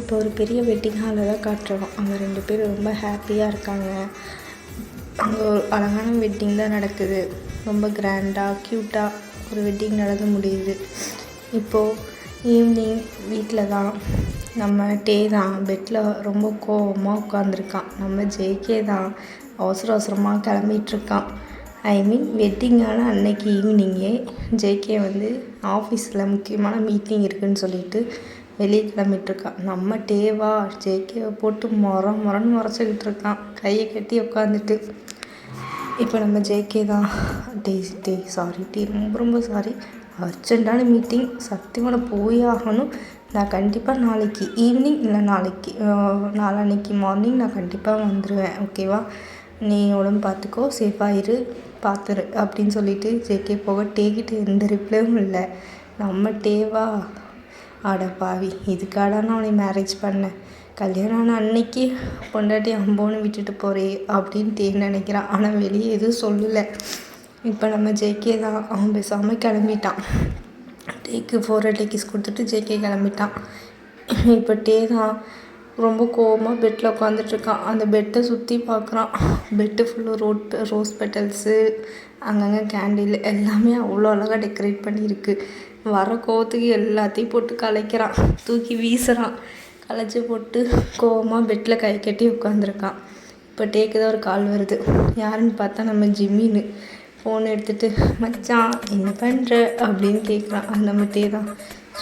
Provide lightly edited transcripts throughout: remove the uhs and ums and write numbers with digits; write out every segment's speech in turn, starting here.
இப்போ ஒரு பெரிய வெட்டிங் ஹாலில் தான் காட்டுறோம். அங்கே 2 பேர் ரொம்ப ஹாப்பியாக இருக்காங்க. அங்கே ஒரு அழகான வெட்டிங் தான் நடக்குது. ரொம்ப கிராண்டாக க்யூட்டாக ஒரு வெட்டிங் நடந்து முடியுது. இப்போது ஈவினிங் வீட்டில் தான் நம்ம டே தான் பெட்டில் ரொம்ப கோவமாக உட்காந்துருக்கான். நம்ம ஜேகே தான் அவசரமாக கிளம்பிகிட்ருக்கான். வெட்டிங்கான அன்னைக்கு ஈவினிங்கே ஜேகே ஆஃபீஸில் முக்கியமான மீட்டிங் இருக்குதுன்னு சொல்லிட்டு வெளியே கிளம்பிட்டுருக்கான். நம்ம டேவா ஜேகேவை போட்டு முறன்னு முறைச்சிக்கிட்டு இருக்கான், கையை கட்டி உட்காந்துட்டு. இப்போ நம்ம ஜேகே தான் டே ரொம்ப சாரி, அர்ஜென்ட்டான மீட்டிங், சத்தியமாக போய் ஆகணும். நான் கண்டிப்பாக நாளைக்கு ஈவினிங் இல்லை நாளான்னைக்கு மார்னிங் நான் கண்டிப்பாக வந்துடுவேன், ஓகேவா? நீ உடம்பு பார்த்துக்கோ, சேஃபாக இரு, பார்த்துரு அப்படின்னு சொல்லிட்டு ஜேகே போக டேக்கிட்டு எந்த ரிப்ளையும் இல்லை. நம்ம டேவா அட பாவி, இதுக்காடா நான் அவனை மேரேஜ் பண்ணேன், கல்யாணம் ஆன அன்னைக்கு பொண்டாட்டி அம்போன்னு விட்டுட்டு போகிறே அப்படின்னு நினைக்கிறான். ஆனால் வெளியே எதுவும் சொல்லலை. இப்போ நம்ம ஜேகே தான் அவன் பேசாமல் கிளம்பிட்டான். டேக்கு 4 கிஸ் கொடுத்துட்டு ஜேகே கிளம்பிட்டான். இப்போ டே தான் ரொம்ப கோவமாக பெட்டில் உட்காந்துட்ருக்கான். அந்த பெட்டை சுற்றி பார்க்குறான். பெட்டு ஃபுல்லு ரோஸ் பெட்டல்ஸு, அங்கங்கே கேண்டில் எல்லாமே அவ்வளோ அழகாக டெக்கரேட் பண்ணியிருக்கு. வர கோவத்துக்கு எல்லாத்தையும் போட்டு கலைக்கிறான், தூக்கி வீசுகிறான். கலைச்சி போட்டு கோவமாக பெட்டில் கை கட்டி உட்காந்துருக்கான். இப்போ டேக்கு தான் ஒரு கால் வருது. யாருன்னு பார்த்தா நம்ம ஜிம்மின்னு. ஃபோன் எடுத்துகிட்டு மச்சான் என்ன பண்ணுற அப்படின்னு கேட்குறான். அது நம்ம டே தான்.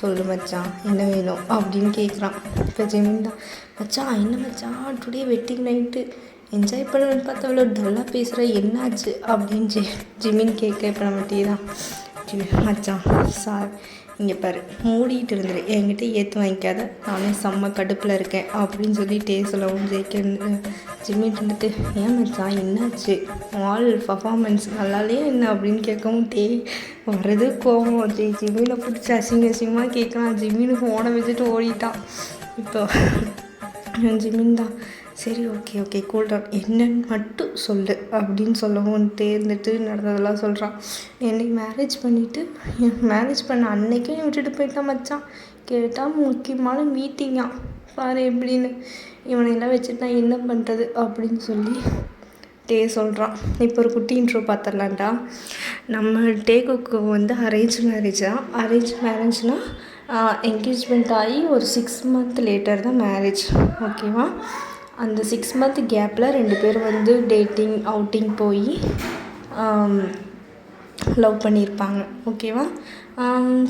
சொல்லு மச்சான் என்ன வேணும் அப்படின்னு கேட்குறான். இப்போ ஜிமின் தான், மச்சான் என்ன மச்சான் டுடே வெட்டிங் நைட்டு என்ஜாய் பண்ணுவேன்னு பார்த்தா அவ்வளோ டல்லாக பேசுகிற, என்னாச்சு அப்படின்னு ஜிமின் கேட்க. இப்போ நம்ம டே தான், மச்சான் சார் இங்கே பாரு, மூடிட்டு இருந்துரு, என்கிட்ட ஏற்று வாங்கிக்காத, நானே செம்ம கடுப்பில் இருக்கேன் அப்படின்னு சொல்லி டே சொல்லவும் ஜிம்மிட்டு ஏன் மச்சான் என்னாச்சு, ஆல் பர்ஃபார்மன்ஸ் நல்லாலே என்ன அப்படின்னு கேட்கவும் டே வர்றது கோவம். ஜிம்மினை பிடிச்சி அசிங்கமாக கேட்குறான். ஜிம்மின்னு ஃபோனை வச்சுட்டு ஓடிட்டான். இப்போ ஜிம்மின் தான், சரி ஓகே கூல்டவுன், என்னன்னு மட்டும் சொல்லு அப்படின்னு சொல்லவும் இருந்துட்டு நடந்ததெல்லாம் சொல்கிறான். என்னை மேரேஜ் பண்ண அன்னைக்கும் விட்டுட்டு போயிட்டான் மச்சான். கேட்டால் முக்கியமான மீட்டிங்காக, பாரு எப்படின்னு, இவனையெல்லாம் வச்சுட்டு நான் என்ன பண்ணுறது அப்படின்னு சொல்லி டே சொல்கிறான். இப்போ ஒரு குட்டி இன்ட்ரோ பார்த்துடலான்டா. நம்ம டேக்கு அரேஞ்ச் மேரேஜ் தான். அரேஞ்ச் மேரேஜ்னால் என்கேஜ்மெண்ட் ஆகி ஒரு 6 month லேட்டர் தான் மேரேஜ், ஓகேவா? அந்த 6 month கேப்பில் 2 பேரும் டேட்டிங் அவுட்டிங் போய் லவ் பண்ணியிருப்பாங்க, ஓகேவா?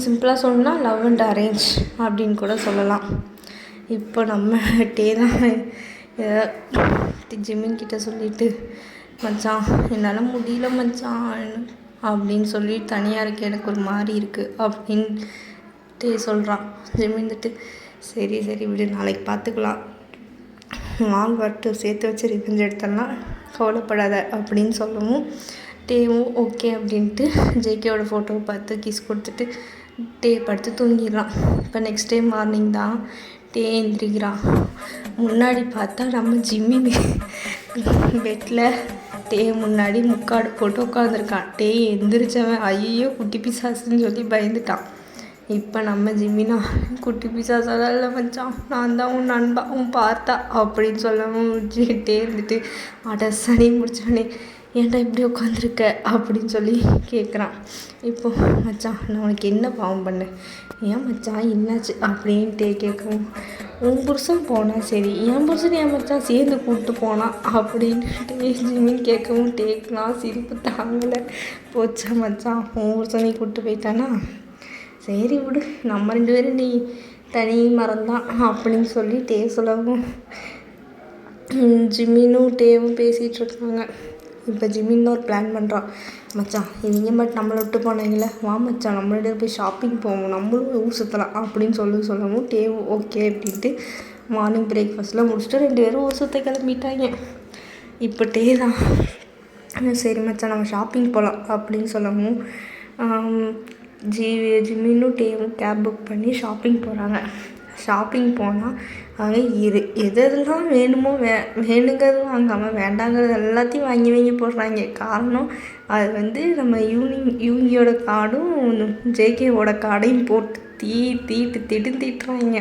சிம்பிளாக சொல்லணும்னா லவ் அண்ட் அரேஞ்ச் அப்படின்னு கூட சொல்லலாம். இப்போ நம்ம டே தான் ஜிம்மின் கிட்ட சொல்லிவிட்டு மச்சான் என்னால் முடியல மச்சான் அப்படின்னு சொல்லி தனியாக இருக்க எனக்கு ஒரு மாதிரி இருக்குது அப்படின்னு டே சொல்கிறான். ஜிம்மின் சரி விடு, நாளைக்கு பார்த்துக்கலாம், நாள் வரட்டும், சேர்த்து வச்சு ரிவெஞ்ச் எடுத்தலாம், கவலைப்படாத அப்படின்னு சொல்லவும் டேவும் ஓகே அப்படின்ட்டு ஜேகேவோட ஃபோட்டோவை பார்த்து கிஸ் கொடுத்துட்டு டே படுத்து தூங்கிடுறான். இப்போ நெக்ஸ்ட் டே மார்னிங் தான் டே எந்திரிக்கிறான். முன்னாடி பார்த்தா நம்ம ஜிம்மின் பெட்டில் டே முன்னாடி முக்காடு போட்டு உட்காந்துருக்கான். டே எந்திரிச்சவன் ஐயோ குட்டி பிசாசுன்னு சொல்லி பயந்துட்டான். இப்போ நம்ம ஜிம்மினா, குட்டி பிசாசாதான் இல்லை மச்சான், நான் தான் உன் நண்பா, உன் பார்த்தா அப்படின்னு சொல்லவும் இருந்துட்டு அட சனி முடிச்சவனே ஏன்டா இப்படி உட்காந்துருக்க அப்படின்னு சொல்லி கேட்குறான். இப்போ மச்சான் நான் உனக்கு என்ன பாவம் பண்ணேன், ஏன் மச்சான் என்னாச்சு அப்படின்ட்டு கேட்கவும், உன் புருஷன் போனால் சரி, என் புருஷன் ஏன் மச்சான் சேர்ந்து கூப்பிட்டு போனான் அப்படின்ட்டு ஜிம்மின்னு கேட்கவும் டேக்கலாம் சிரிப்பு தாங்கலை. போச்சா மச்சான் உன் புருஷன் நீ கூப்பிட்டு போயிட்டானா, சரி விடு, நம்ம 2 பேரும் நீ தனி மரம்தான் அப்படின்னு சொல்லி டே சொல்லவும் ஜிம்மினும் டேவும் பேசிகிட்டு இருக்காங்க. இப்போ ஜிம்மின்னு ஒரு பிளான் பண்ணுறான். மச்சான் இவங்க மட்டும் நம்மளை விட்டு போனாங்களே, வா மச்சான் நம்மளோட போய் ஷாப்பிங் போவோம், நம்மளும் ஊர் சுற்றலாம் அப்படின்னு சொல்லவும் டேவும் ஓகே அப்படின்ட்டு மார்னிங் பிரேக்ஃபாஸ்ட்லாம் முடிச்சுட்டு 2 பேரும் ஊர் சுற்ற கிளம்பிட்டாங்க. இப்போ டே தான் சரி மச்சான் நம்ம ஷாப்பிங் போகலாம் அப்படின்னு சொல்லவும் ஜிம்மினும் டேவும் கேப் புக் பண்ணி ஷாப்பிங் போகிறாங்க. ஷாப்பிங் போனால் அவங்க எதெல்லாம் வேணுமோ வேணுங்கிறது வாங்காமல் வேண்டாங்கிறது எல்லாத்தையும் வாங்கி போடுறாங்க. காரணம் அது நம்ம யூங்கியோட கார்டும் ஜேகேவோட கார்டையும் போட்டு தீட்டுறாங்க.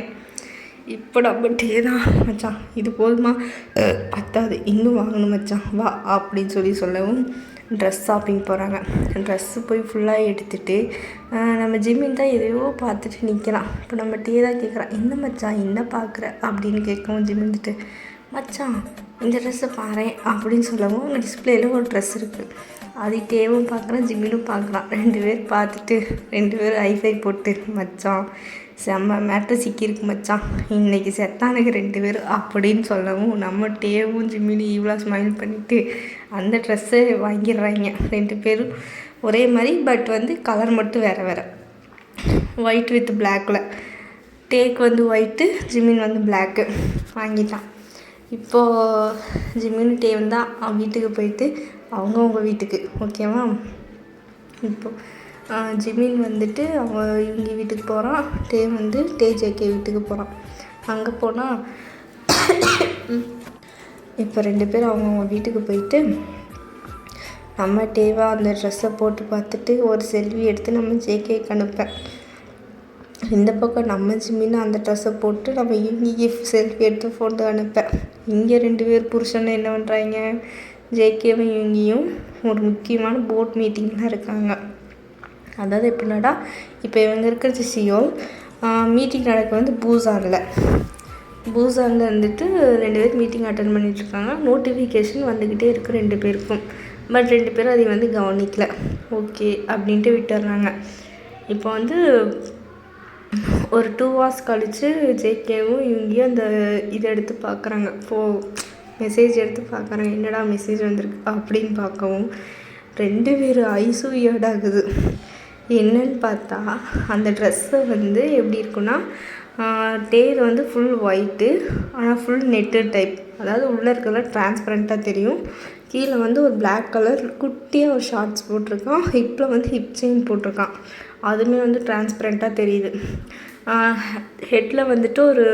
இப்போ நம்ம டே தான் மச்சான் இது போதுமா பத்தாது இன்னும் வாங்கணும் மச்சான் வா அப்படின்னு சொல்லவும் ட்ரெஸ் ஷாப்பிங் போகிறாங்க. ட்ரெஸ்ஸு போய் ஃபுல்லாக எடுத்துகிட்டு நம்ம ஜிம்மின் தான் எதையோ பார்த்துட்டு நிற்கிறான். இப்போ நம்ம டே தான் கேட்குறான், என்ன மச்சான் என்ன பார்க்குற அப்படின்னு கேட்கவும் ஜிம்மின்ட்டு மச்சான் இந்த ட்ரெஸ்ஸை பாறேன் அப்படின்னு சொல்லவும் அங்கே டிஸ்பிளேயில் ஒரு ட்ரெஸ் இருக்குது. அது டேவும் பார்க்குறான் ஜிம்மினும் பார்க்குறான். 2 பேர் பார்த்துட்டு 2 பேரும் ஹைஃபை போட்டு மச்சான் செம்ம மேட்ரு சிக்கியிருக்கு மச்சான் இன்றைக்கி செத்தானுக்கு 2 பேர் அப்படின்னு சொல்லவும் நம்ம டேவும் ஜிம்மினும் இவ்வளோ ஸ்மைல் பண்ணிவிட்டு அந்த ட்ரெஸ்ஸை வாங்கிடுறாங்க. 2 பேரும் ஒரே மாதிரி பட் வந்து கலர் மட்டும் வேறு வேறு. ஒயிட் வித் பிளாக்கில் டேக்கு வந்து ஒயிட்டு ஜிம்மின் வந்து பிளாக்கு வாங்கிட்டான். இப்போது ஜிம்மின் டேவன் தான் வீட்டுக்கு போயிட்டு அவங்கவுங்க வீட்டுக்கு ஓகேவா. இப்போது ஜிம்மின் வந்துட்டு இவங்க வீட்டுக்கு போகிறான். டே வந்து ஜேகே வீட்டுக்கு போகிறான். அங்கே போனால் இப்போ 2 பேரும் அவங்கவுங்க வீட்டுக்கு போயிட்டு நம்ம டேவாக அந்த ட்ரெஸ்ஸை போட்டு பார்த்துட்டு ஒரு செல்ஃபி எடுத்து நம்ம ஜேகேக்கு அனுப்பேன். இந்த பக்கம் நம்ம ஜிம்மின்னு அந்த ட்ரெஸ்ஸை போட்டு நம்ம இவங்க செல்ஃபி எடுத்து ஃபோட்டோ அனுப்பேன். இங்கே 2 பேர் புருஷன் என்ன பண்ணுறாங்க, ஜேகேவும் இவங்கியும் ஒரு முக்கியமான போர்ட் மீட்டிங்கில் இருக்காங்க. அதாவது எப்படின்னாடா இப்போ இவங்க இருக்கிறது சியோல், மீட்டிங் நடக்க வந்து பூசானில் வந்துட்டு 2 பேர் மீட்டிங் அட்டன் பண்ணிகிட்ருக்காங்க. நோட்டிஃபிகேஷன் வந்துக்கிட்டே இருக்குது 2 பேருக்கும். பட் 2 பேரும் அதை வந்து கவனிக்கல. ஓகே அப்படின்ட்டு விட்டுடுறாங்க. இப்போ வந்து ஒரு 2 hours கழித்து ஜேகேவும் இவங்கேயும் அந்த இதை எடுத்து பார்க்குறாங்க. மெசேஜ் எடுத்து பார்க்குறாங்க. என்னடா மெசேஜ் வந்திருக்கு அப்படின்னு பார்க்கவும் 2 பேர் ஐஸும் ஏடாகுது. என்னன்னு பார்த்தா அந்த ட்ரெஸ்ஸை வந்து எப்படி இருக்குன்னா டேர் வந்து ஃபுல் ஒயிட்டு ஆனால் ஃபுல் நெட்டு டைப். அதாவது உள்ளே இருக்கிறதுல டிரான்ஸ்பரண்ட்டாக தெரியும். கீழே வந்து ஒரு பிளாக் கலர் குட்டியாக ஒரு ஷார்ட்ஸ் போட்டிருக்கான். ஹிப்பில் வந்து ஹிப் செயின் போட்டிருக்கான். அதுவுமே வந்து டிரான்ஸ்பரண்ட்டாக தெரியுது. ஹெட்டில் வந்துட்டு ஒரு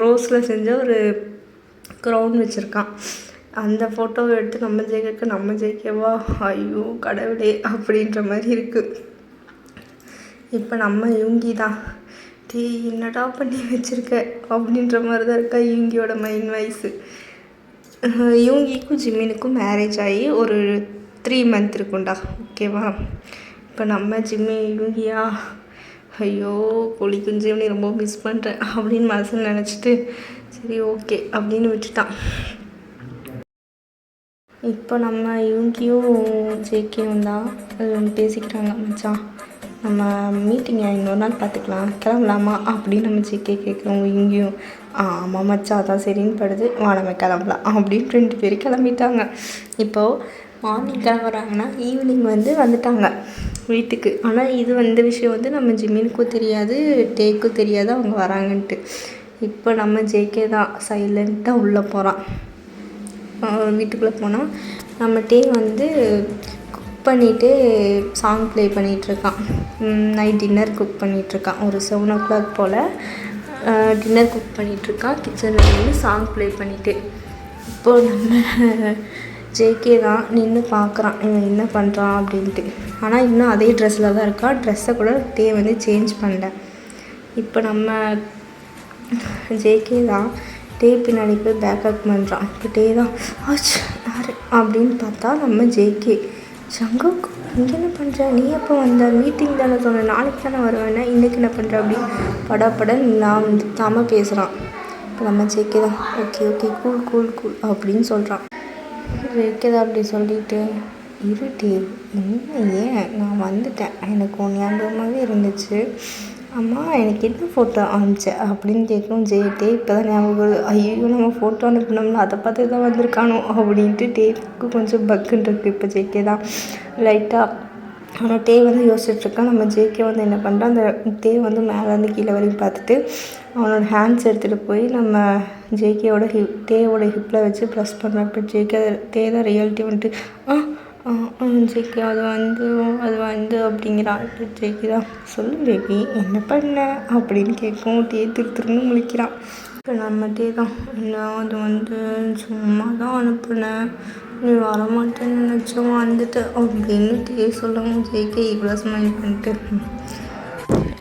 ரோஸில் செஞ்ச ஒரு க்ரௌன் வச்சுருக்கான். அந்த ஃபோட்டோவை எடுத்து நம்ம ஜெயிக்கவா ஐயோ கடவுளே அப்படின்ற மாதிரி இருக்குது. இப்போ நம்ம இவங்கி தான் என்னடா பண்ணி வச்சுருக்க அப்படின்ற மாதிரி தான் இருக்கா இவங்கியோட மைண்ட் வாய்ஸு. இவங்கிக்கும் ஜிம்மினுக்கும் மேரேஜ் ஆகி ஒரு 3 month இருக்கும்டா ஓகேவா. இப்போ நம்ம இவங்கியா ஐயோ கோழி குஞ்சு இவனை ரொம்ப மிஸ் பண்ணுறேன் அப்படின்னு மனசில் நினச்சிட்டு சரி ஓகே அப்படின்னு விட்டுட்டான். இப்போ நம்ம இவங்கியும் ஜேகேவும் தான் பேசிக்கிறாங்க. மச்சான் நம்ம மீட்டிங் இன்னொரு நாள் பார்த்துக்கலாம் கிளம்பலாமா அப்படின்னு நம்ம ஜேகே கேட்குறவங்க இவங்கியும் ஆமாம் மச்சான் அதான் சரின்னு படுது வா நம்ம கிளம்பலாம் அப்படின்னு 2 பேரும் கிளம்பிட்டாங்க. இப்போது மார்னிங் கிளம்புறாங்கன்னா ஈவினிங் வந்துட்டாங்க வீட்டுக்கு. ஆனால் இது விஷயம் வந்து நம்ம ஜிம்மினுக்கும் தெரியாது டேக்கும் தெரியாது அவங்க வராங்கன்ட்டு. இப்போ நம்ம ஜேகே தான் சைலண்ட்டாக உள்ளே போகிறான். வீட்டுக்குள்ளே போனால் நம்ம டே வந்து குக் பண்ணிவிட்டு சாங் ப்ளே பண்ணிகிட்ருக்கான். நைட் டின்னர் குக் பண்ணிகிட்ருக்கான். ஒரு 7 o'clock போல் டின்னர் குக் பண்ணிகிட்ருக்கான். கிச்சனில் நின்று சாங் ப்ளே பண்ணிவிட்டு. இப்போது நம்ம ஜேகே தான் நின்று பார்க்குறான் இவன் என்ன பண்ணுறான் அப்படின்ட்டு. ஆனால் இன்னும் அதே ட்ரெஸ்ஸில் தான் இருக்கான். ட்ரெஸ்ஸை கூட டே வந்து சேஞ்ச் பண்ணல. இப்போ நம்ம ஜேகே தான் டே பின்னாடி போய் பேக்கப் பண்ணுறான். இப்போ டே தான் யார் அப்படின்னு பார்த்தா நம்ம ஜேகே. சங்கக் இங்கே என்ன பண்ணுற, நீ எப்போ வந்த, மீட்டிங் தானே சொன்னேன், நாளைக்கு தானே வருவேன்னா இன்றைக்கி என்ன பண்ணுற அப்படின்னு படப்பட நான் தாமல் பேசுகிறான். இப்போ நம்ம ஜேகே தான் ஓகே கூல் அப்படின்னு சொல்கிறான். ஜேகே தான் அப்படி சொல்லிட்டு இருட்டி ஏன் நான் வந்துட்டேன், எனக்கு உன் ஞாபகமாகவே இருந்துச்சு, அம்மா எனக்கு என்ன ஃபோட்டோ அனுப்பிச்சேன் அப்படின்னு கேட்கும். டே இப்போ தான் ஞாபகம் வருது, ஐயோ நம்ம ஃபோட்டோ அனுப்பினோம்ல அதை பார்த்து தான் வந்திருக்கானோ அப்படின்ட்டு டேக்கு கொஞ்சம் பக்குன்னு இருக்குது. இப்போ ஜேகே தான் லைட்டாக ஆனால் டே யோசிச்சுட்ருக்கான். நம்ம ஜேகே என்ன பண்ணுறான், அந்த டே மேலேருந்து கீழே வரைக்கும் பார்த்துட்டு அவனோட ஹேண்ட்ஸ் எடுத்துகிட்டு போய் நம்ம ஜேகேவோட டேவோட ஹிப்பில் வச்சு ப்ரெஸ் பண்ணுறான். இப்போ டே தான் ரியாலிட்டி ஜேகே அது அப்படிங்கிறான். ஜேகே தான் சொல்லு பேபி என்ன பண்ண அப்படின்னு கேட்கும். டே திருன்னு முழிக்கிறான். இப்போ நம்ம டே தான் அது சும்மா தான் அனுப்புனேன், நீ வரமாட்டேன்னு நினச்சோம் வந்துட்டு அப்படின்னு டே சொல்லவும் ஜேகே இவ்வளோ ஸ்மைல் பண்ணிட்டு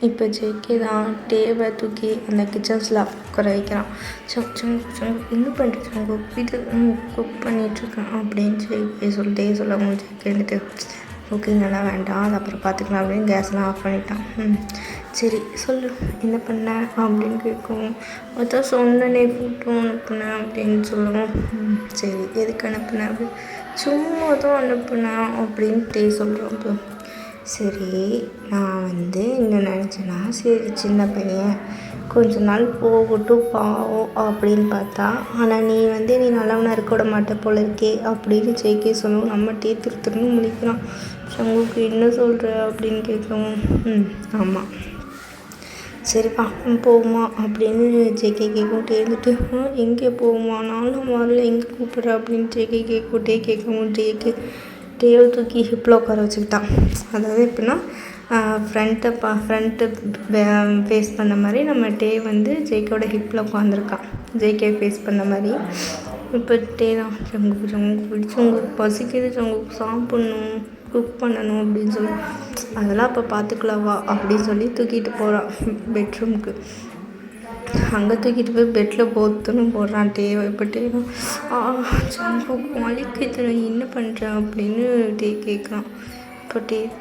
இப்போ ஜேகே தான் டேவை தூக்கி அந்த கிச்சன் ஸ்லாப் உட்கார வைக்கிறான். என்ன பண்ணுறாங்க இது குக் பண்ணிகிட்ருக்கேன் அப்படின்னு சொல்லிட்டே சொல்லவும் ஜேகே வந்துட்டு குக்கிங்கெல்லாம் வேண்டாம், அது அப்புறம் பார்த்துக்கலாம் அப்படின்னு கேஸ்லாம் ஆஃப் பண்ணிட்டான். சரி சொல்லு என்ன பண்ண அப்படின்னு கேட்கும். அதான் சொன்னனே ஃபோட்டோ அனுப்புனேன் அப்படின்னு சொல்லுவோம். சரி எதுக்கு அனுப்புனேன் அப்படி சும்மா தான் அனுப்புனேன் அப்படின்ட்டு சொல்கிறோம். சரி நான் என்ன நினச்சேன்னா சரி சின்ன பையன் கொஞ்ச நாள் போகட்டும் பாவம் அப்படின்னு பார்த்தா, ஆனால் நீ நல்லவனாக இருக்க விட மாட்ட போல இருக்கே அப்படின்னு ஜேகே சொல்லவும் நம்மகிட்டே திருத்துன்னு முழிக்கிறான். சங்குக்கு என்ன சொல்கிற அப்படின்னு கேட்கவும் ஆமாம் சரிப்பா போகுமா அப்படின்னு ஜேகே கேட்கட்டே இருந்துட்டு எங்கே போகுமா நானும் வரல எங்கே கூப்பிட்ற அப்படின்னு ஜேகே கேட்கவும் டேவை தூக்கி ஹிப்பில் உட்கார வச்சுக்கிட்டான். அதாவது எப்படின்னா ஃப்ரண்ட்டு ஃபேஸ் பண்ண மாதிரி நம்ம டே ஜேகேவோட ஹிப்பில் உட்காந்துருக்கான், ஜேகே ஃபேஸ் பண்ண மாதிரி. இப்போ டே தான் சங்குக்கு பசிக்குது, சங்குக்கு சாப்பிட்ணும் குக் பண்ணணும் அப்படின்னு சொல்லி அதெல்லாம் அப்போ பார்த்துக்கலாவா அப்படின்னு சொல்லி தூக்கிட்டு போகிறான் பெட்ரூமுக்கு. அங்கே தூக்கிட்டு போய் பெட்டில் போத்துன்னு போடுறான் டேவை. இப்போ டேவை சங்குக்கு வலிக்குது என்ன பண்ணுறேன் அப்படின்னு டே கேட்குறான். இப்போ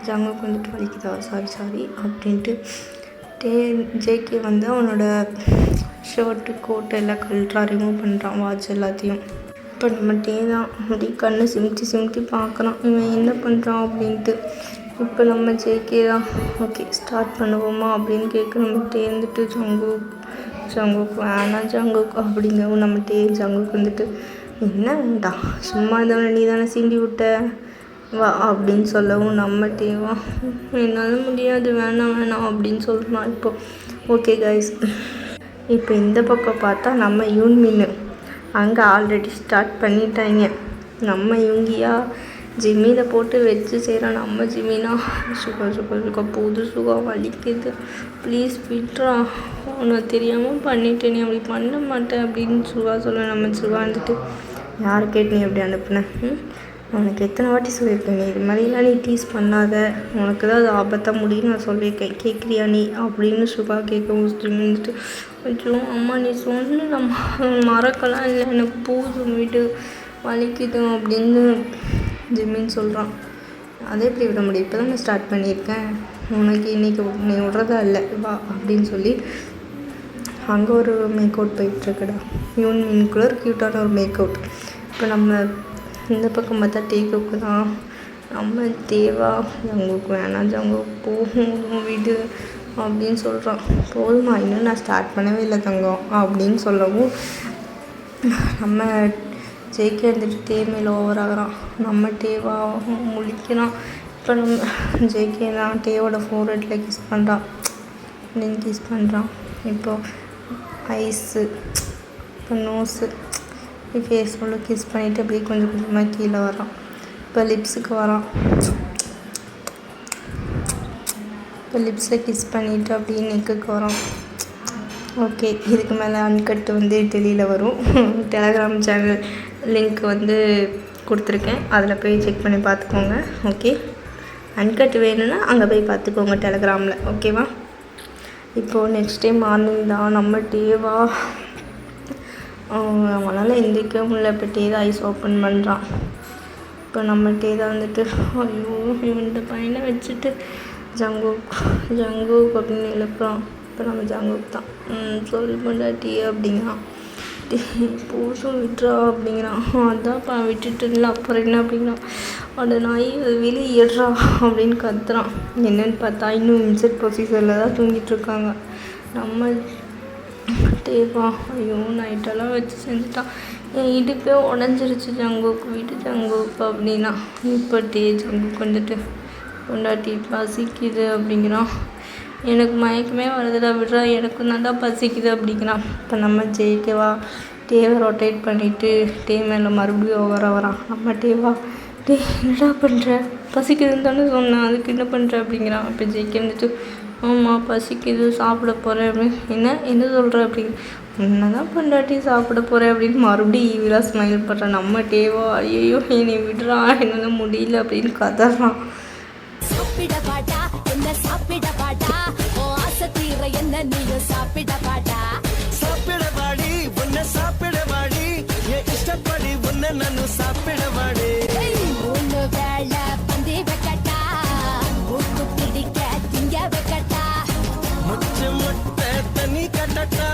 சங்குக்கு வலிக்குதா சாரி அப்படின்ட்டு ஜேகே அவனோட ஷர்ட்டு கோட்டை எல்லாம் கழட்டுறான், ரிமூவ் பண்ணுறான், வாட்ச் எல்லாத்தையும். இப்போ நம்ம டே தான் அப்படி கண்ணை சிமிட்டி பார்க்குறான் இவன் என்ன பண்ணுறான் அப்படின்ட்டு. இப்போ நம்ம ஜேகே தான் ஓகே ஸ்டார்ட் பண்ணுவோமா அப்படின்னு கேட்க நம்ம டே ஜங்குக்கு வேணாம் ஜங்குக்கு அப்படிங்கவும் நம்ம ஜங்குக்கு என்ன வேண்டாம் சும்மா இருந்தவனை நீ தானே சீண்டி விட்ட வா அப்படின்னு சொல்லவும் நம்ம டேவா என்னால் முடியாது வேணாம் அப்படின்னு சொல்கிறான். இப்போ ஓகே கைஸ், இப்போ இந்த பக்கம் பார்த்தா நம்ம யூன்மின்னு அங்கே ஆல்ரெடி ஸ்டார்ட் பண்ணிட்டாங்க. நம்ம இவங்கியா ஜிம்மியில் போட்டு வச்சு செய்கிறான். நம்ம ஜிம்மினா சுகா புது சுகா வலிக்குது ப்ளீஸ் விட்றா, உனக்கு தெரியாமல் பண்ணிட்டேன் நீ அப்படி பண்ண மாட்டேன் அப்படின்னு சுகா சொல்ல. நம்ம சுகா யார் கேட்டு நீ அப்படி அனுப்புனேன், உனக்கு எத்தனை வாட்டி சொல்லியிருக்கேன் நீ இது மாதிரிலாம் நீ டீஸ் பண்ணாத, உனக்கு தான் அது ஆபத்தாக முடியும்னு நான் சொல்லியிருக்கேன் கேட்குறியா நீ அப்படின்னு சுகா கேட்கவும் ஜிம்மின்ட்டு ஐயோ அம்மா நீ சொன்ன நம்ம மறக்கலாம் இல்லை எனக்கு போதும் வீட்டு வலிக்குது அப்படின்னு ஜிம்மின்னு சொல்கிறான். அதே எப்படி விட முடியும், இப்போ தான் நான் ஸ்டார்ட் பண்ணியிருக்கேன், உனக்கு இன்றைக்கி நீ விட்றதா இல்லை வா அப்படின்னு சொல்லி அங்கே ஒரு மேக் அவுட் போயிட்டுருக்குடா. யூன்மின்குள்ளே ஒரு க்யூட்டான ஒரு மேக் அவுட். இப்போ நம்ம இந்த பக்கம் பார்த்தா டேக்குக்கு தான் நம்ம தேவா ஜங்குக்கு வேணாம் ஜங்குக்கு போகும் வீடு அப்படின்னு சொல்கிறான். போதுமா இன்னும் நான் ஸ்டார்ட் பண்ணவே இல்லை தங்கம் அப்படின்னு சொல்லவும் நம்ம ஜேகே டே மேலே ஓவராகிறான். நம்ம டேவா முழிக்கிறான். இப்போ நம்ம ஜேகே தான் டேவோட ஃபோர்ஹெட்டில் கிஸ் பண்ணுறான். இப்போது ஐஸு இப்போ நோஸு ஃபேஸ் ஃபுல்லாக கிஸ் பண்ணிவிட்டு அப்படியே கொஞ்சம் கொஞ்சமாக கீழே வரான். இப்போ லிப்ஸுக்கு வரான். இப்போ லிப்ஸில் கிஸ் பண்ணிவிட்டு அப்படியே நெக்குக்கு வரான். ஓகே இதுக்கு மேலே அன்கட்டு டெல்லியில் வரும். டெலகிராம் சேனல் லிங்க் கொடுத்துருக்கேன், அதில் போய் செக் பண்ணி பார்த்துக்கோங்க. ஓகே அன்கட் வேணும்னா அங்கே போய் பார்த்துக்கோங்க டெலகிராமில். ஓகேவா? இப்போது நெக்ஸ்ட் டே மார்னிங் தான் நம்ம டேவா அவனால் எந்திரிக்க முடியல. இப்போ டே தான் ஐஸ் ஓப்பன் பண்ணுறான். இப்போ நம்ம டே தான் ஐயோ இந்த பையனை வச்சுட்டு ஜங்குக் அப்படின்னு எழுப்புறான். இப்போ நம்ம ஜங்குக் தான் சொல்லி பண்ணாட்டி அப்படிங்கிறான். போதும் விட்றா அப்படிங்கிறான். அதான்ப்பா விட்டுட்டு இல்லை அப்புறம் என்ன அப்படிங்கிறான். அந்த நாய் வெளியே ஏடுறா அப்படின்னு கத்துறான். என்னன்னு பார்த்தா இன்னும் இன்செட் ப்ரொசீஜரில் தான் தூங்கிட்டுருக்காங்க. நம்ம டேவா ஐயோ நைட்டெல்லாம் வச்சு செஞ்சுட்டான், என் இடுப்பே உடஞ்சிருச்சு ஜங்குக்கு வீட்டு ஜங்குக்கு அப்படின்னா. இப்போ ஜங்குக்கு கொண்டாட்டி பசிக்குது அப்படிங்கிறான். எனக்கு மயக்கமே வருதுடா விட்றா, எனக்கு நல்லா பசிக்குது அப்படிங்கிறான். இப்போ நம்ம ஜேகேவா டேவை ரொட்டேட் பண்ணிவிட்டு டே மேலே மறுபடியும் வரான். நம்ம டேவா என்னடா பண்ணுற, பசிக்குதுன்னு தானே சொன்னேன், அதுக்கு என்ன பண்ணுற அப்படிங்கிறான். இப்போ ஜேகே ஆமாம் பசிக்குது சாப்பிட போகிறேன் அப்படின்னு. என்ன சொல்கிற அப்படிங்க, என்ன தான் பொண்டாட்டி சாப்பிட போகிறேன் அப்படின்னு மறுபடியும் ஈவிலாக ஸ்மைல் பண்ணுறான். நம்ம டேவா ஐயோ என்னை விடுறா என்னால் முடியல அப்படின்னு கதறான். போல என்ன நீயும் சாப்பிட பாட்டா சாப்பிட வாடி உன்னை சாப்பிட வாடி என் இஷ்டப்படி உன்னை நானும் சாப்பிட வாடி மூணு வேளை பந்தி வைக்கட்டா மூக்கு பிடிக்க திங்க வைக்கட்டா முச்சு முட்டை தண்ணி கட்டட்டா